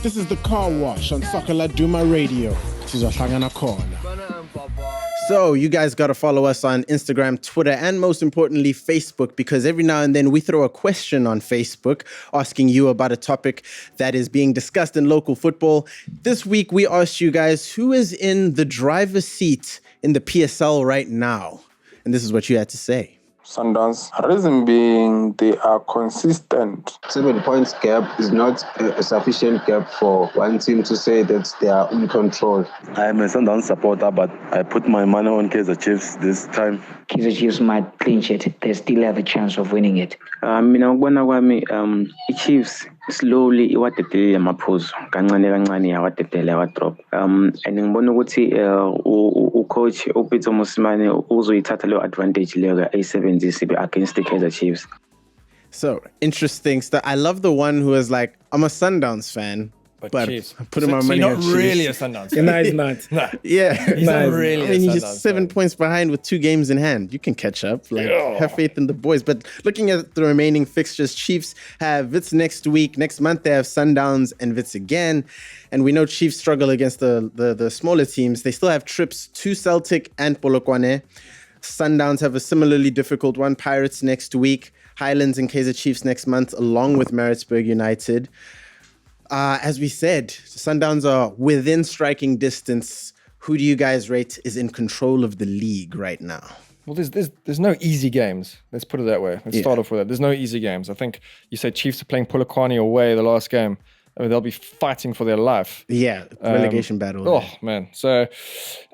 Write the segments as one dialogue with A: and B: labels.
A: This is the Carwash on Soccer Laduma Radio. Sizohlangana khona. So you guys got to follow us on Instagram, Twitter, and most importantly, Facebook, because every now and then we throw a question on Facebook asking you about a topic that is being discussed in local football. This week, we asked you guys who is in the driver's seat in the PSL right now. And this is what you had to say.
B: Sundowns, reason being they are consistent.
C: 7 points gap is not a sufficient gap for one team to say that they are in control.
D: I'm a Sundowns supporter, but I put my money on Kaizer Chiefs this time.
E: Kaizer Chiefs might clinch it. They still have a chance of winning it.
F: Chiefs slowly iwadedele amaphuzu kancane kancane yawadedele yawadrop and ngibona ukuthi ucoach uPeter Mosimane uzoyithatha leyo advantage leyo ayisebenzise against the Kaizer Chiefs.
A: So interesting stuff. I love the one who is like, I'm a Sundowns fan, but
G: Chiefs.
A: Putting my money
G: you're
A: on
G: not really
A: Chiefs.
G: a Sundowns fan.
H: No, he's not.
G: No.
A: Yeah,
G: He's not really
A: I mean,
G: a
A: he's
G: Sundowns
A: 7
G: fan.
A: points behind with 2 games in hand. You can catch up. Have faith in the boys. But looking at the remaining fixtures, Chiefs have Wits next week. Next month they have Sundowns and Wits again. And we know Chiefs struggle against the smaller teams. They still have trips to Celtic and Polokwane. Sundowns have a similarly difficult one. Pirates next week. Highlands and Kaizer Chiefs next month, along with Maritzburg United. As we said, Sundowns are within striking distance. Who do you guys rate is in control of the league right now?
G: Well, there's no easy games. Let's put it that way. Let's start off with that. There's no easy games. I think you said Chiefs are playing Polokwane away the last game. I mean, they'll be fighting for their life.
A: Yeah, relegation battle.
G: Oh, man. So,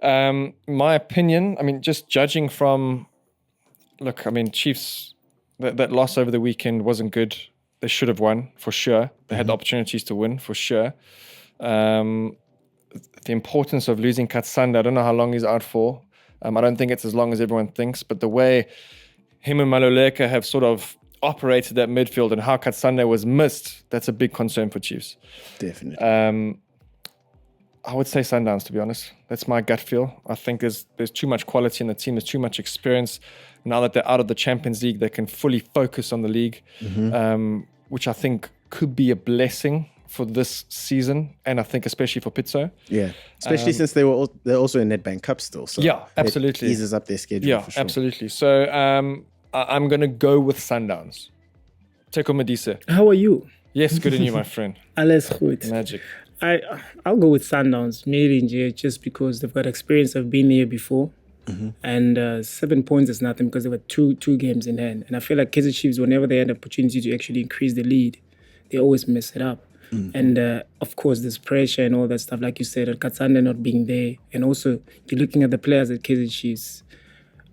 G: my opinion, I mean, just judging from... Look, I mean, Chiefs... That loss over the weekend wasn't good. They should have won, for sure. They had the opportunities to win, for sure. The importance of losing Katsanda, I don't know how long he's out for. I don't think it's as long as everyone thinks, but the way him and Maluleka have sort of operated that midfield and how Katsanda was missed, that's a big concern for Chiefs.
A: Definitely.
G: I would say Sundowns, to be honest. That's my gut feel. I think there's too much quality in the team. There's too much experience. Now that they're out of the Champions League, they can fully focus on the league, which I think could be a blessing for this season, and I think especially for Pizzo.
A: Yeah, especially since they're also in Nedbank Cup still. So
G: yeah, absolutely.
A: It eases up their schedule.
G: Yeah,
A: for sure.
G: absolutely. So I'm going to go with Sundowns. Teko Modise.
H: How are you?
G: Yes, good on you, my friend.
H: Alles goed.
G: Magic.
H: I'll go with Sundowns, mainly just because they've got experience of being here before. And 7 points is nothing because there were two games in hand. And I feel like Kaizer Chiefs, whenever they had an opportunity to actually increase the lead, they always mess it up. And of course, there's pressure and all that stuff, like you said, and Katsanda not being there. And also, you're looking at the players at Kaizer Chiefs.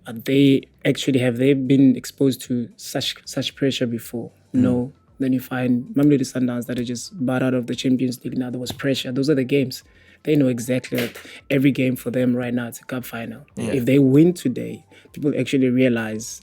H: Have they been exposed to such pressure before? No. Then you find Mamelodi Sundowns that are just bought out of the Champions League. Now there was pressure. Those are the games. They know exactly that every game for them right now, it's a cup final. Yeah. If they win today, people actually realize,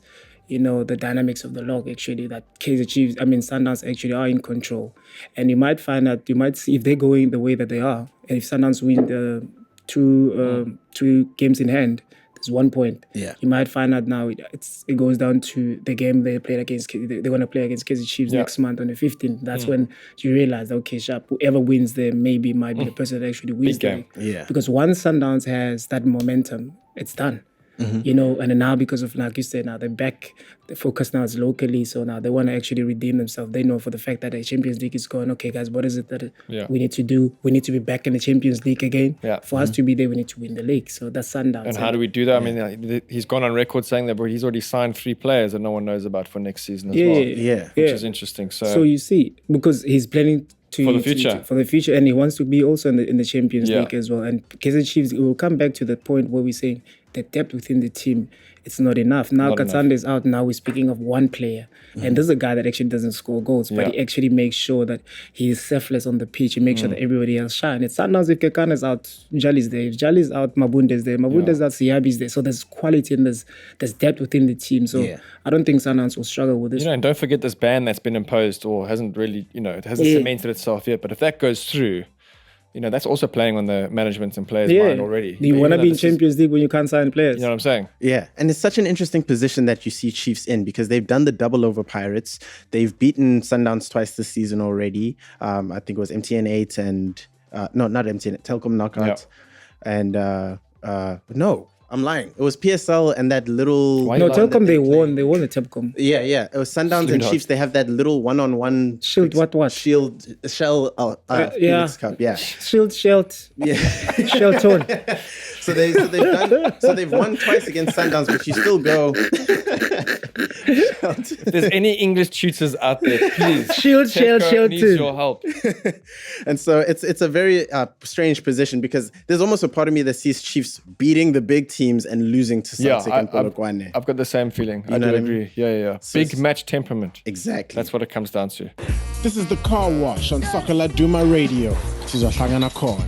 H: the dynamics of the log, actually, that Sundowns actually are in control. And you might see if they're going the way that they are, and if Sundowns win the two games in hand, there's 1 point.
A: Yeah.
H: You might find out now it goes down to the game they played against. They're going to play against Kaizer Chiefs next month on the 15th. That's when you realize, okay, sharp, whoever wins there might be the person that actually wins the game.
A: Yeah.
H: Because once Sundowns has that momentum, it's done. And now because of, like you said, now they're back, the focus now is locally, so now they want to actually redeem themselves. They know for the fact that the Champions League is going, okay, guys, what is it that we need to do? We need to be back in the Champions League again.
G: Yeah.
H: For us to be there, we need to win the league. So that's Sundowns.
G: And how do we do that? Yeah. I mean, he's gone on record saying that he's already signed 3 players that no one knows about for next season as well.
A: Yeah.
G: Which is interesting. So
H: you see, because he's planning
G: for the future,
H: and he wants to be also in the Champions League as well. And Kaizer Chiefs, we'll come back to the point where we're saying the depth within the team, it's not enough. Now Katsanda is out. Now we're speaking of one player. And this is a guy that actually doesn't score goals, but he actually makes sure that he is selfless on the pitch. He makes sure that everybody else shine. It's Sundowns, if Kekana is out, Jali's there. If Jali's out, Mabunde's there. Mabunde's out, Siabi's there. So there's quality and there's depth within the team. So I don't think Sundowns will struggle with this.
G: And don't forget this ban that's been imposed or hasn't really, it hasn't cemented itself yet. But if that goes through, that's also playing on the management and players'
H: Yeah.
G: mind already.
H: You want to be in
G: this is-
H: Champions League when you can't sign players.
G: You know what I'm saying?
A: Yeah, and it's such an interesting position that you see Chiefs in because they've done the double over Pirates. They've beaten Sundowns twice this season already. I think it was MTN 8 and no, not MTN, Telkom Knockout. And no, I'm lying. It was PSL and that little.
G: Why
H: No,
G: you
H: Telkom, they
A: played.
H: won. They won the Telkom.
A: Yeah. It was Sundowns and Chiefs. They have that little one-on-one
H: Shield, what?
A: Shield Shell
H: yeah.
A: Phoenix Cup. Yeah.
H: Shield,
A: Yeah.
H: Shelton.
A: So they've won twice against Sundowns, but you still go.
G: If there's any English tutors out there, please.
H: Shield,
G: Teko needs
H: Shelton.
G: your help.
A: And so it's a very strange position because there's almost a part of me that sees Chiefs beating the big teams and losing to Celtic and Polokwane.
G: I've got the same feeling. I
A: know
G: do
A: what I mean?
G: agree. Yeah. Big match temperament.
A: Exactly.
G: That's what it comes down to.
I: This is the Carwash on Soccer Laduma Radio. This is Hlangana Corner.